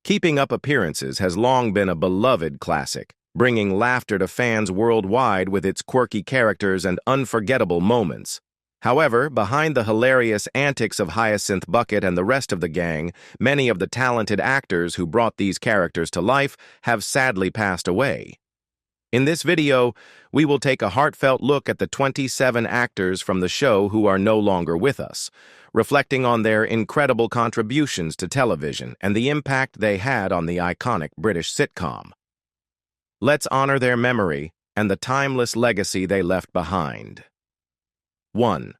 Keeping Up Appearances has long been a beloved classic, bringing laughter to fans worldwide with its quirky characters and unforgettable moments. However, behind the hilarious antics of Hyacinth Bucket and the rest of the gang, many of the talented actors who brought these characters to life have sadly passed away. In this video, we will take a heartfelt look at the 27 actors from the show who are no longer with us, reflecting on their incredible contributions to television and the impact they had on the iconic British sitcom. Let's honor their memory and the timeless legacy they left behind. 1.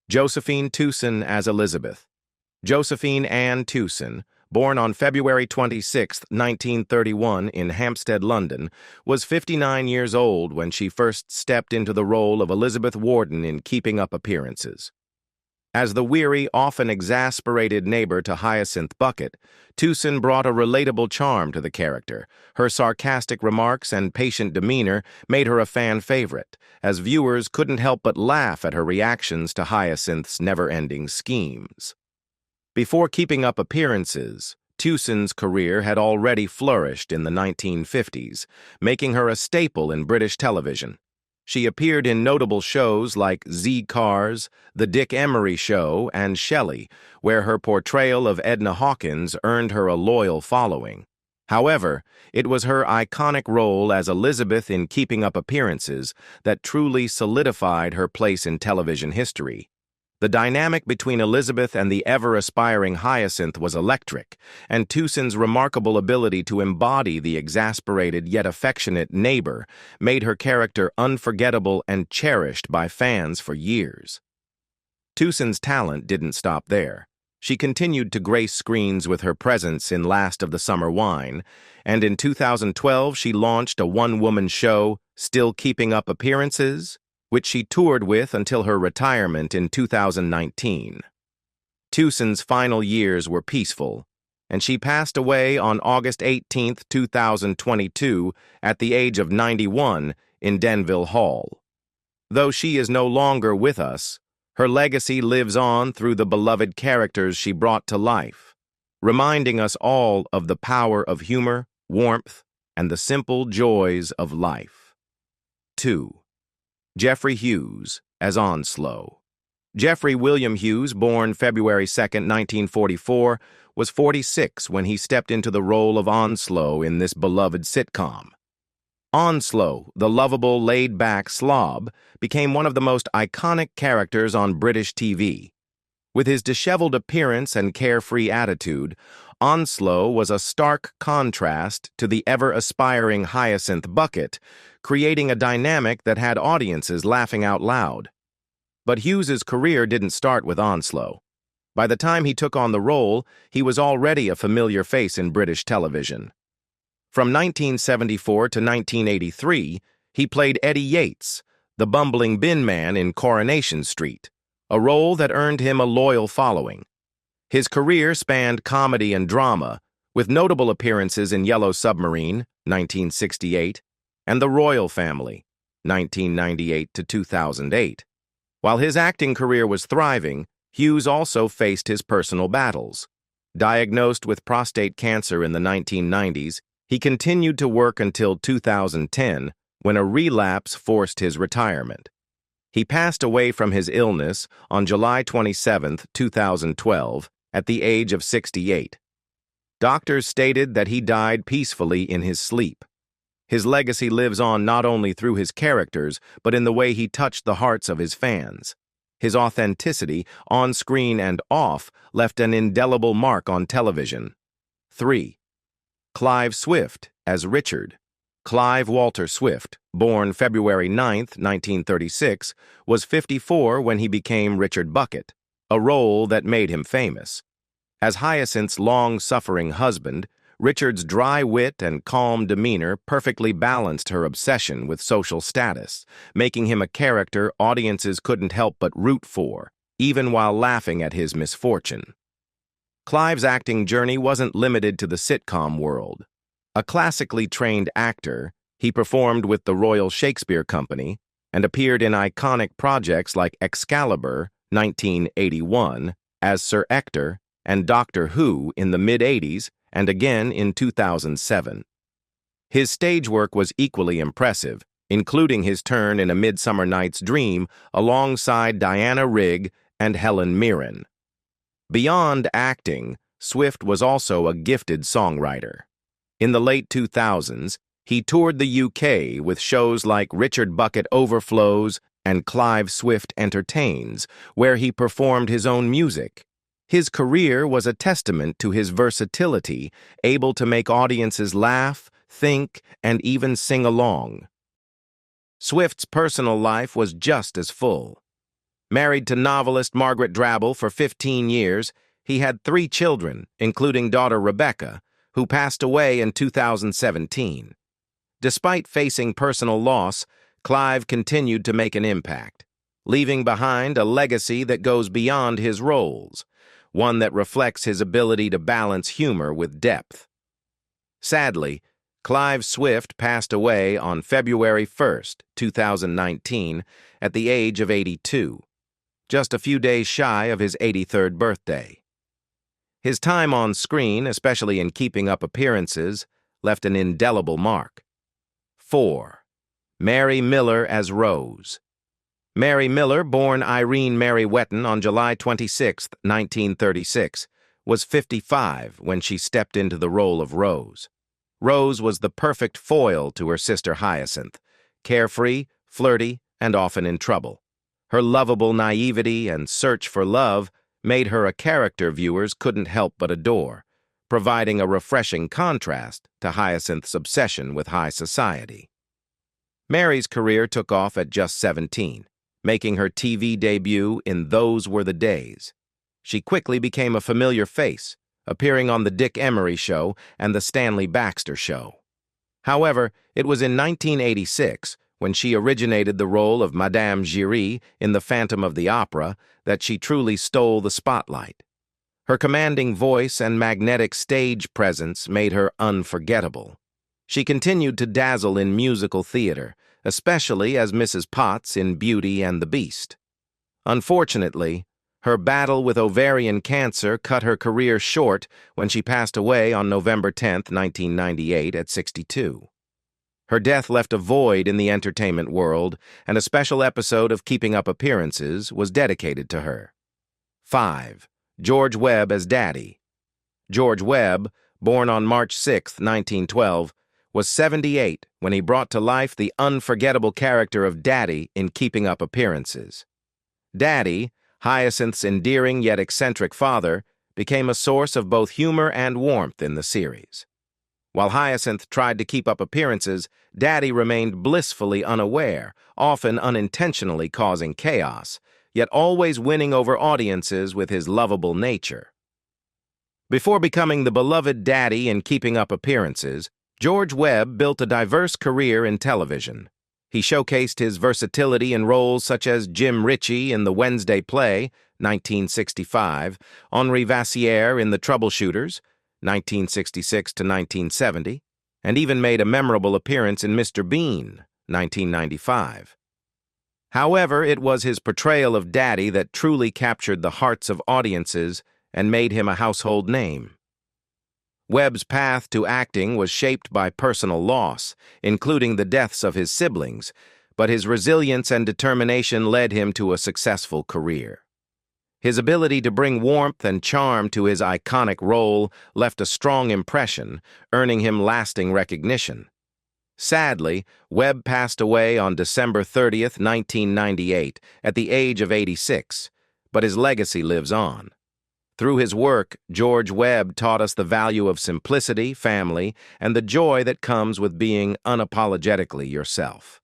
Josephine Tewson as Elizabeth. Josephine Ann Tewson, born on February 26, 1931 in Hampstead, London, was 59 years old when she first stepped into the role of Elizabeth Warden in Keeping Up Appearances. As the weary, often exasperated neighbor to Hyacinth Bucket, Tewson brought a relatable charm to the character. Her sarcastic remarks and patient demeanor made her a fan favorite, as viewers couldn't help but laugh at her reactions to Hyacinth's never-ending schemes. Before Keeping Up Appearances, Tewson's career had already flourished in the 1950s, making her a staple in British television. She appeared in notable shows like Z-Cars, The Dick Emery Show, and Shelley, where her portrayal of Edna Hawkins earned her a loyal following. However, it was her iconic role as Elizabeth in Keeping Up Appearances that truly solidified her place in television history. The dynamic between Elizabeth and the ever-aspiring Hyacinth was electric, and Tewson's remarkable ability to embody the exasperated yet affectionate neighbor made her character unforgettable and cherished by fans for years. Tewson's talent didn't stop there. She continued to grace screens with her presence in Last of the Summer Wine, and in 2012 she launched a one-woman show, Still Keeping Up Appearances, which she toured with until her retirement in 2019. Tewson's final years were peaceful, and she passed away on August 18, 2022, at the age of 91 in Denville Hall. Though she is no longer with us, her legacy lives on through the beloved characters she brought to life, reminding us all of the power of humor, warmth, and the simple joys of life. 2. Geoffrey Hughes as Onslow. Geoffrey William Hughes, born February 2, 1944, was 46 when he stepped into the role of Onslow in this beloved sitcom. Onslow, the lovable, laid-back slob, became one of the most iconic characters on British TV. With his disheveled appearance and carefree attitude, Onslow was a stark contrast to the ever-aspiring Hyacinth Bucket, creating a dynamic that had audiences laughing out loud. But Hughes's career didn't start with Onslow. By the time he took on the role, he was already a familiar face in British television. From 1974 to 1983, he played Eddie Yates, the bumbling bin man in Coronation Street, a role that earned him a loyal following. His career spanned comedy and drama, with notable appearances in Yellow Submarine, 1968, and The Royal Family, 1998 to 2008. While his acting career was thriving, Hughes also faced his personal battles. Diagnosed with prostate cancer in the 1990s, he continued to work until 2010, when a relapse forced his retirement. He passed away from his illness on July 27, 2012, at the age of 68. Doctors stated that he died peacefully in his sleep. His legacy lives on not only through his characters, but in the way he touched the hearts of his fans. His authenticity, on screen and off, left an indelible mark on television. 3. Clive Swift as Richard. Clive Walter Swift, born February 9, 1936, was 54 when he became Richard Bucket, a role that made him famous. As Hyacinth's long-suffering husband, Richard's dry wit and calm demeanor perfectly balanced her obsession with social status, making him a character audiences couldn't help but root for, even while laughing at his misfortune. Clive's acting journey wasn't limited to the sitcom world. A classically trained actor, he performed with the Royal Shakespeare Company and appeared in iconic projects like Excalibur, 1981, as Sir Ector, and Doctor Who in the mid-80s, and again in 2007. His stage work was equally impressive, including his turn in A Midsummer Night's Dream alongside Diana Rigg and Helen Mirren. Beyond acting, Swift was also a gifted songwriter. In the late 2000s, he toured the UK with shows like Richard Bucket Overflows and Clive Swift Entertains, where he performed his own music. His career was a testament to his versatility, able to make audiences laugh, think, and even sing along. Swift's personal life was just as full. Married to novelist Margaret Drabble for 15 years, he had 3 children, including daughter Rebecca, who passed away in 2017. Despite facing personal loss, Clive continued to make an impact, leaving behind a legacy that goes beyond his roles, one that reflects his ability to balance humor with depth. Sadly, Clive Swift passed away on February 1, 2019, at the age of 82, just a few days shy of his 83rd birthday. His time on screen, especially in Keeping Up Appearances, left an indelible mark. 4. Mary Millar as Rose. Mary Millar, born Irene Mary Wetton on July 26, 1936, was 55 when she stepped into the role of Rose. Rose was the perfect foil to her sister Hyacinth, carefree, flirty, and often in trouble. Her lovable naivety and search for love made her a character viewers couldn't help but adore, providing a refreshing contrast to Hyacinth's obsession with high society. Mary's career took off at just 17, making her TV debut in Those Were the Days. She quickly became a familiar face, appearing on The Dick Emery Show and The Stanley Baxter Show. However, it was in 1986, when she originated the role of Madame Giry in The Phantom of the Opera, that she truly stole the spotlight. Her commanding voice and magnetic stage presence made her unforgettable. She continued to dazzle in musical theater, especially as Mrs. Potts in Beauty and the Beast. Unfortunately, her battle with ovarian cancer cut her career short when she passed away on November 10, 1998, at 62. Her death left a void in the entertainment world, and a special episode of Keeping Up Appearances was dedicated to her. 5. George Webb as Daddy. George Webb, born on March 6, 1912, was 78 when he brought to life the unforgettable character of Daddy in Keeping Up Appearances. Daddy, Hyacinth's endearing yet eccentric father, became a source of both humor and warmth in the series. While Hyacinth tried to keep up appearances, Daddy remained blissfully unaware, often unintentionally causing chaos, yet always winning over audiences with his lovable nature. Before becoming the beloved Daddy in Keeping Up Appearances, George Webb built a diverse career in television. He showcased his versatility in roles such as Jim Ritchie in The Wednesday Play, 1965, Henri Vassière in The Troubleshooters, 1966 to 1970, and even made a memorable appearance in Mr. Bean, 1995. However, it was his portrayal of Daddy that truly captured the hearts of audiences and made him a household name. Webb's path to acting was shaped by personal loss, including the deaths of his siblings, but his resilience and determination led him to a successful career. His ability to bring warmth and charm to his iconic role left a strong impression, earning him lasting recognition. Sadly, Webb passed away on December 30, 1998, at the age of 86, but his legacy lives on. Through his work, George Webb taught us the value of simplicity, family, and the joy that comes with being unapologetically yourself.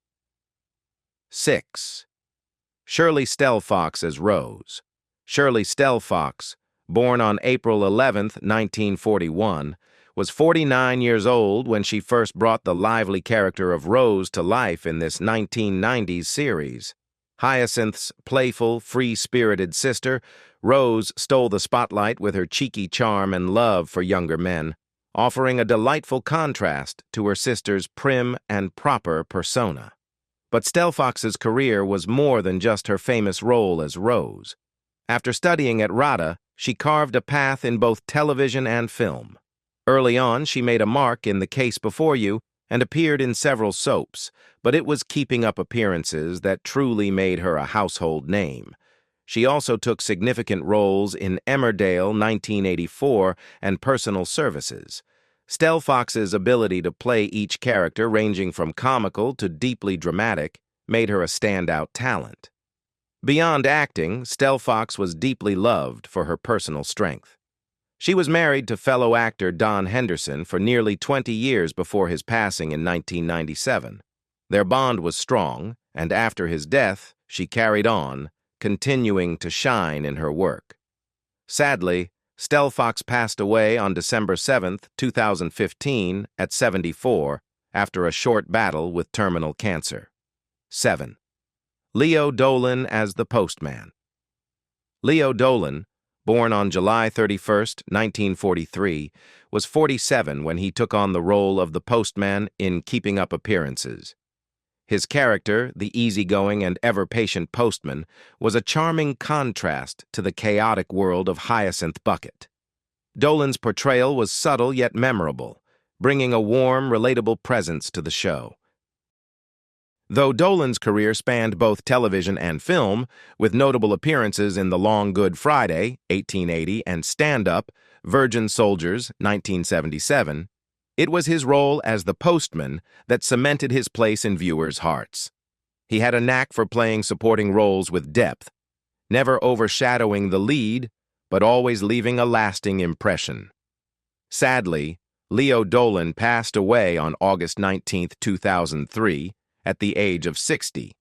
6. Shirley Stelfox as Rose. Shirley Stelfox, born on April 11, 1941, was 49 years old when she first brought the lively character of Rose to life in this 1990s series. Hyacinth's playful, free-spirited sister, Rose stole the spotlight with her cheeky charm and love for younger men, offering a delightful contrast to her sister's prim and proper persona. But Stelfox's career was more than just her famous role as Rose. After studying at RADA, she carved a path in both television and film. Early on, she made a mark in The Case Before You and appeared in several soaps, but it was keeping up appearances that truly made her a household name. She also took significant roles in Emmerdale 1984 and Personal Services. Stelfox's ability to play each character ranging from comical to deeply dramatic made her a standout talent. Beyond acting, Stelfox was deeply loved for her personal strength. She was married to fellow actor Don Henderson for nearly 20 years before his passing in 1997. Their bond was strong, and after his death, she carried on, continuing to shine in her work. Sadly, Stelfox passed away on December 7, 2015, at 74, after a short battle with terminal cancer. 7. Leo Dolan as the Postman. Leo Dolan, born on July 31, 1943, was 47 when he took on the role of the postman in Keeping Up Appearances. His character, the easygoing and ever-patient postman, was a charming contrast to the chaotic world of Hyacinth Bucket. Dolan's portrayal was subtle yet memorable, bringing a warm, relatable presence to the show. Though Dolan's career spanned both television and film, with notable appearances in The Long Good Friday, 1880, and Stand Up, Virgin Soldiers, 1977, it was his role as the postman that cemented his place in viewers' hearts. He had a knack for playing supporting roles with depth, never overshadowing the lead, but always leaving a lasting impression. Sadly, Leo Dolan passed away on August 19, 2003, at the age of 60.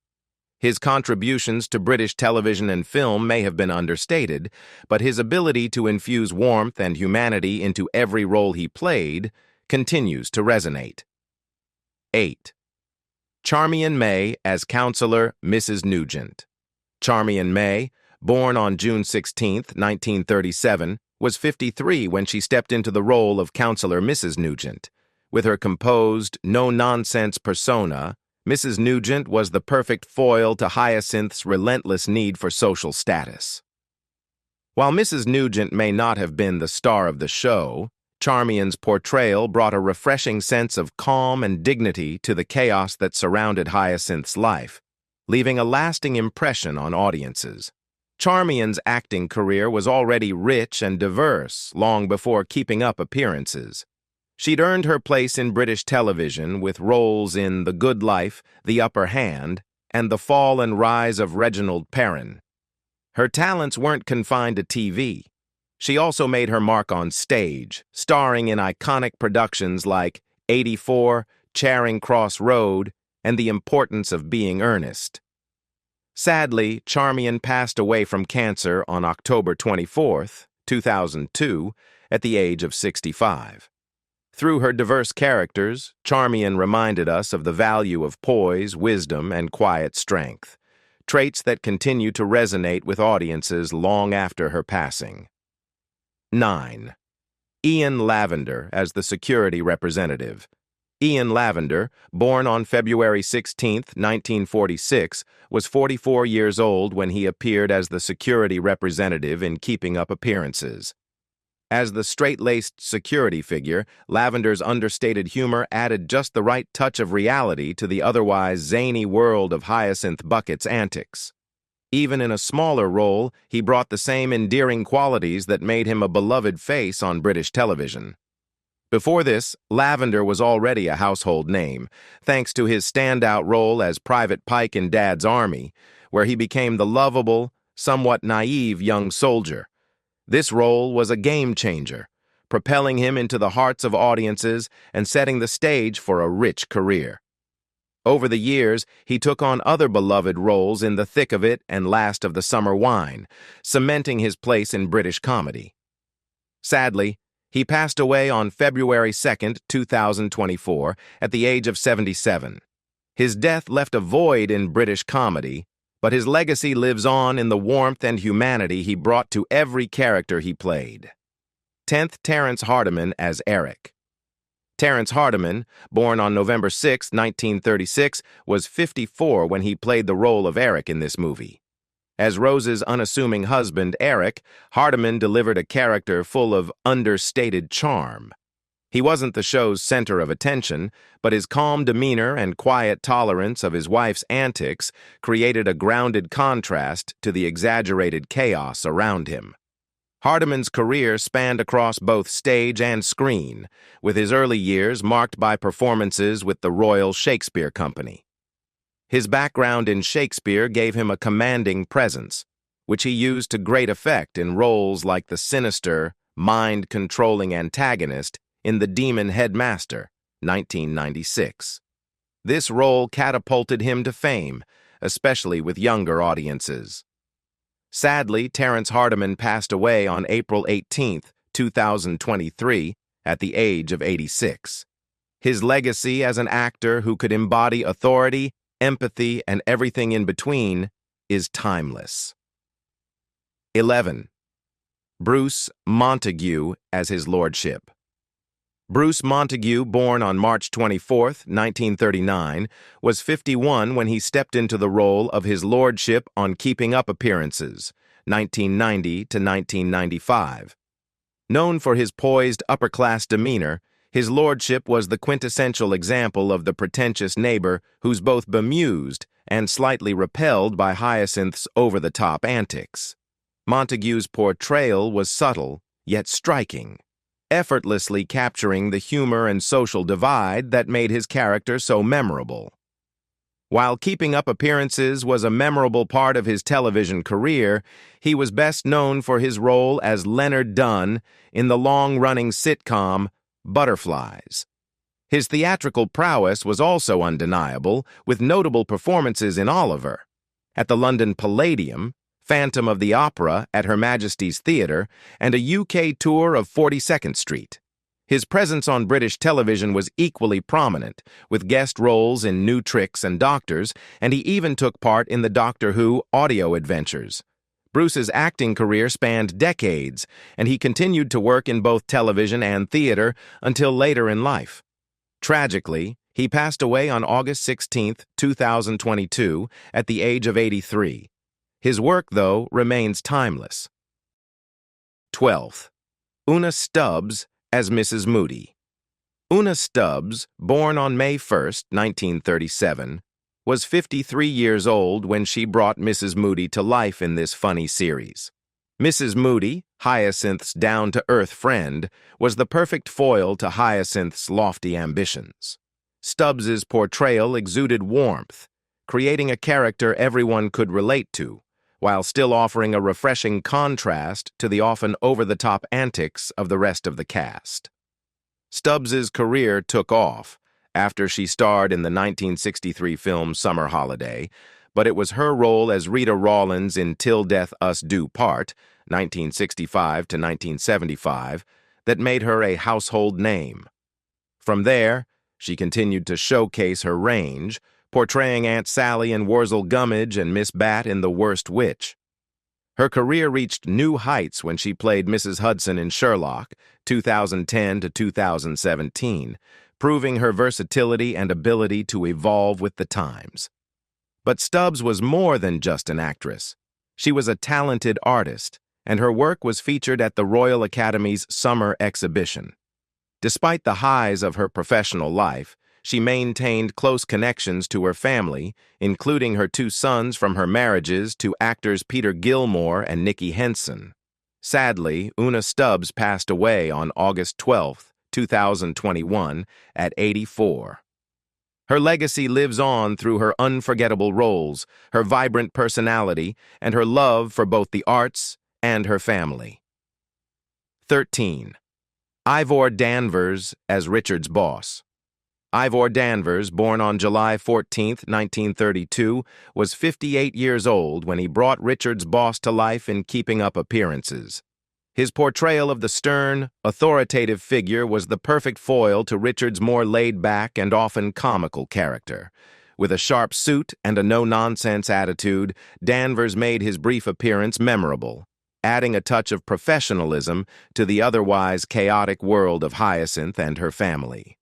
His contributions to British television and film may have been understated, but his ability to infuse warmth and humanity into every role he played continues to resonate. 8. Charmian May as Counselor Mrs. Nugent. Charmian May, born on June 16, 1937, was 53 when she stepped into the role of Counselor Mrs. Nugent. With her composed, no-nonsense persona, Mrs. Nugent was the perfect foil to Hyacinth's relentless need for social status. While Mrs. Nugent may not have been the star of the show, Charmian's portrayal brought a refreshing sense of calm and dignity to the chaos that surrounded Hyacinth's life, leaving a lasting impression on audiences. Charmian's acting career was already rich and diverse long before Keeping Up Appearances. She'd earned her place in British television with roles in The Good Life, The Upper Hand, and The Fall and Rise of Reginald Perrin. Her talents weren't confined to TV. She also made her mark on stage, starring in iconic productions like 84, Charing Cross Road, and The Importance of Being Earnest. Sadly, Charmian passed away from cancer on October 24, 2002, at the age of 65. Through her diverse characters, Charmian reminded us of the value of poise, wisdom, and quiet strength, traits that continue to resonate with audiences long after her passing. 9. Ian Lavender as the security representative. Ian Lavender, born on February 16, 1946, was 44 years old when he appeared as the security representative in Keeping Up Appearances. As the straight-laced security figure, Lavender's understated humor added just the right touch of reality to the otherwise zany world of Hyacinth Bucket's antics. Even in a smaller role, he brought the same endearing qualities that made him a beloved face on British television. Before this, Lavender was already a household name, thanks to his standout role as Private Pike in Dad's Army, where he became the lovable, somewhat naive young soldier. This role was a game-changer, propelling him into the hearts of audiences and setting the stage for a rich career. Over the years, he took on other beloved roles in The Thick of It and Last of the Summer Wine, cementing his place in British comedy. Sadly, he passed away on February 2, 2024, at the age of 77. His death left a void in British comedy, but his legacy lives on in the warmth and humanity he brought to every character he played. 10th Terence Hardiman as Eric. Terence Hardiman, born on November 6, 1936, was 54 when he played the role of Eric in this movie. As Rose's unassuming husband, Eric, Hardiman delivered a character full of understated charm. He wasn't the show's center of attention, but his calm demeanor and quiet tolerance of his wife's antics created a grounded contrast to the exaggerated chaos around him. Hardiman's career spanned across both stage and screen, with his early years marked by performances with the Royal Shakespeare Company. His background in Shakespeare gave him a commanding presence, which he used to great effect in roles like the sinister, mind-controlling antagonist in The Demon Headmaster, 1996. This role catapulted him to fame, especially with younger audiences. Sadly, Terence Hardiman passed away on April 18, 2023, at the age of 86. His legacy as an actor who could embody authority, empathy, and everything in between is timeless. 11. Bruce Montague as his lordship. Bruce Montague, born on March 24, 1939, was 51 when he stepped into the role of his lordship on Keeping Up Appearances, 1990 to 1995. Known for his poised upper-class demeanor, his lordship was the quintessential example of the pretentious neighbor who's both bemused and slightly repelled by Hyacinth's over-the-top antics. Montague's portrayal was subtle, yet striking, effortlessly capturing the humor and social divide that made his character so memorable. While Keeping Up Appearances was a memorable part of his television career, he was best known for his role as Leonard Dunn in the long-running sitcom Butterflies. His theatrical prowess was also undeniable, with notable performances in Oliver, at the London Palladium, Phantom of the Opera at Her Majesty's Theatre, and a UK tour of 42nd Street. His presence on British television was equally prominent, with guest roles in New Tricks and Doctors, and he even took part in the Doctor Who audio adventures. Bruce's acting career spanned decades, and he continued to work in both television and theatre until later in life. Tragically, he passed away on August 16, 2022, at the age of 83. His work, though, remains timeless. 12th. Una Stubbs as Mrs. Moody. Una Stubbs, born on May 1, 1937, was 53 years old when she brought Mrs. Moody to life in this funny series. Mrs. Moody, Hyacinth's down-to-earth friend, was the perfect foil to Hyacinth's lofty ambitions. Stubbs's portrayal exuded warmth, creating a character everyone could relate to, while still offering a refreshing contrast to the often over-the-top antics of the rest of the cast. Stubbs's career took off after she starred in the 1963 film Summer Holiday, but it was her role as Rita Rawlins in Till Death Us Do Part, 1965 to 1975, that made her a household name. From there, she continued to showcase her range, portraying Aunt Sally in Wurzel Gummidge and Miss Bat in The Worst Witch. Her career reached new heights when she played Mrs. Hudson in Sherlock, 2010 to 2017, proving her versatility and ability to evolve with the times. But Stubbs was more than just an actress. She was a talented artist, and her work was featured at the Royal Academy's summer exhibition. Despite the highs of her professional life, she maintained close connections to her family, including her two sons from her marriages to actors Peter Gilmore and Nicky Henson. Sadly, Una Stubbs passed away on August 12, 2021, at 84. Her legacy lives on through her unforgettable roles, her vibrant personality, and her love for both the arts and her family. 13. Ivor Danvers as Richard's boss. Ivor Danvers, born on July 14, 1932, was 58 years old when he brought Richard's boss to life in Keeping Up Appearances. His portrayal of the stern, authoritative figure was the perfect foil to Richard's more laid-back and often comical character. With a sharp suit and a no-nonsense attitude, Danvers made his brief appearance memorable, adding a touch of professionalism to the otherwise chaotic world of Hyacinth and her family.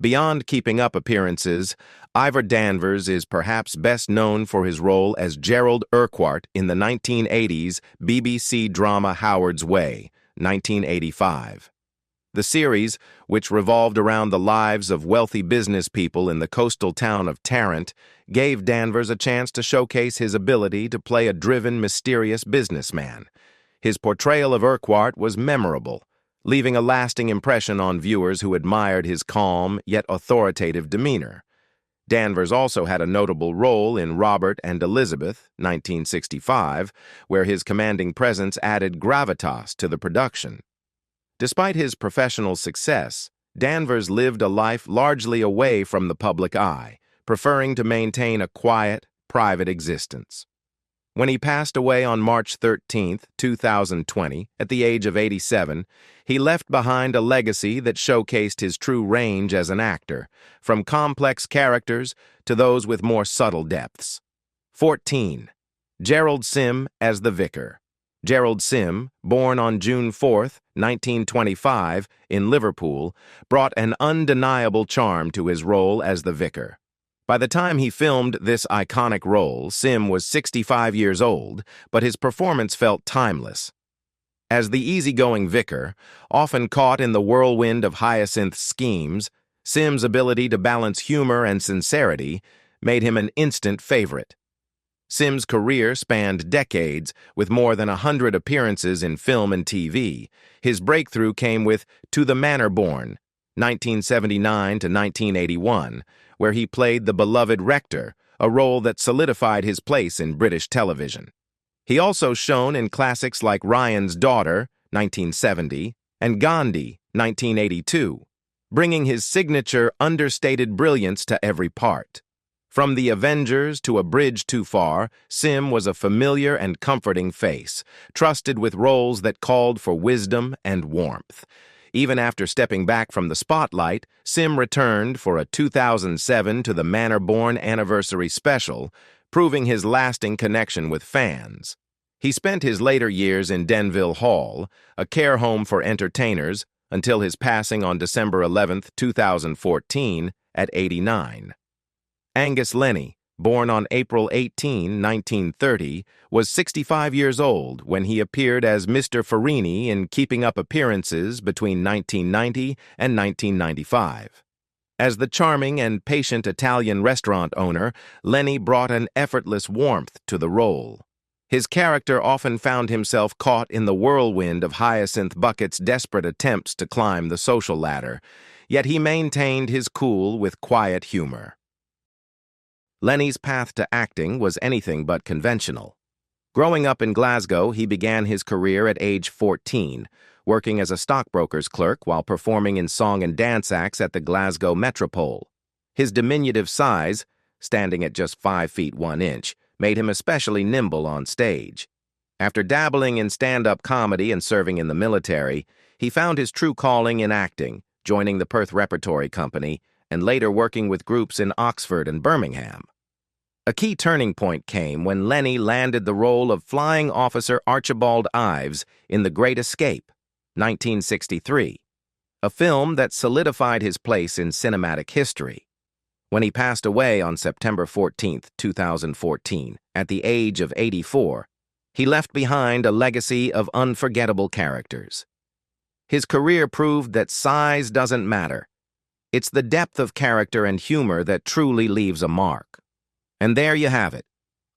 Beyond Keeping Up Appearances, Ivor Danvers is perhaps best known for his role as Gerald Urquhart in the 1980s BBC drama Howard's Way, 1985. The series, which revolved around the lives of wealthy business people in the coastal town of Tarrant, gave Danvers a chance to showcase his ability to play a driven, mysterious businessman. His portrayal of Urquhart was memorable, leaving a lasting impression on viewers who admired his calm yet authoritative demeanor. Danvers also had a notable role in Robert and Elizabeth, 1965, where his commanding presence added gravitas to the production. Despite his professional success, Danvers lived a life largely away from the public eye, preferring to maintain a quiet, private existence. When he passed away on March 13, 2020, at the age of 87, he left behind a legacy that showcased his true range as an actor, from complex characters to those with more subtle depths. 14. Gerald Sim as the Vicar. Gerald Sim, born on June 4, 1925, in Liverpool, brought an undeniable charm to his role as the Vicar. By the time he filmed this iconic role, Sim was 65 years old, but his performance felt timeless. As the easygoing vicar, often caught in the whirlwind of Hyacinth's schemes, Sim's ability to balance humor and sincerity made him an instant favorite. Sim's career spanned decades, with more than 100 appearances in film and TV. His breakthrough came with To the Manor Born, 1979 to 1981, where he played the beloved rector, a role that solidified his place in British television. He also shone in classics like Ryan's Daughter, 1970, and Gandhi, 1982, bringing his signature understated brilliance to every part. From The Avengers to A Bridge Too Far, Sim was a familiar and comforting face, trusted with roles that called for wisdom and warmth. Even after stepping back from the spotlight, Sim returned for a 2007 To the Manor Born anniversary special, proving his lasting connection with fans. He spent his later years in Denville Hall, a care home for entertainers, until his passing on December 11, 2014, at 89. Angus Lennie, born on April 18, 1930, was 65 years old when he appeared as Mr. Farini in Keeping Up Appearances between 1990 and 1995. As the charming and patient Italian restaurant owner, Lennie brought an effortless warmth to the role. His character often found himself caught in the whirlwind of Hyacinth Bucket's desperate attempts to climb the social ladder, yet he maintained his cool with quiet humor. Lennie's path to acting was anything but conventional. Growing up in Glasgow, he began his career at age 14, working as a stockbroker's clerk while performing in song and dance acts at the Glasgow Metropole. His diminutive size, standing at just 5 feet 1 inch, made him especially nimble on stage. After dabbling in stand-up comedy and serving in the military, he found his true calling in acting, joining the Perth Repertory Company, and later working with groups in Oxford and Birmingham. A key turning point came when Lennie landed the role of Flying Officer Archibald Ives in The Great Escape, 1963, a film that solidified his place in cinematic history. When he passed away on September 14, 2014, at the age of 84, he left behind a legacy of unforgettable characters. His career proved that size doesn't matter. It's the depth of character and humor that truly leaves a mark. And there you have it,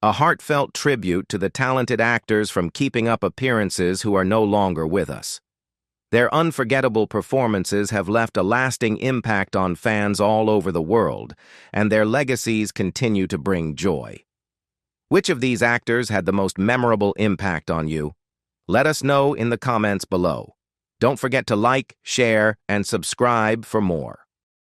a heartfelt tribute to the talented actors from Keeping Up Appearances who are no longer with us. Their unforgettable performances have left a lasting impact on fans all over the world, and their legacies continue to bring joy. Which of these actors had the most memorable impact on you? Let us know in the comments below. Don't forget to like, share, and subscribe for more.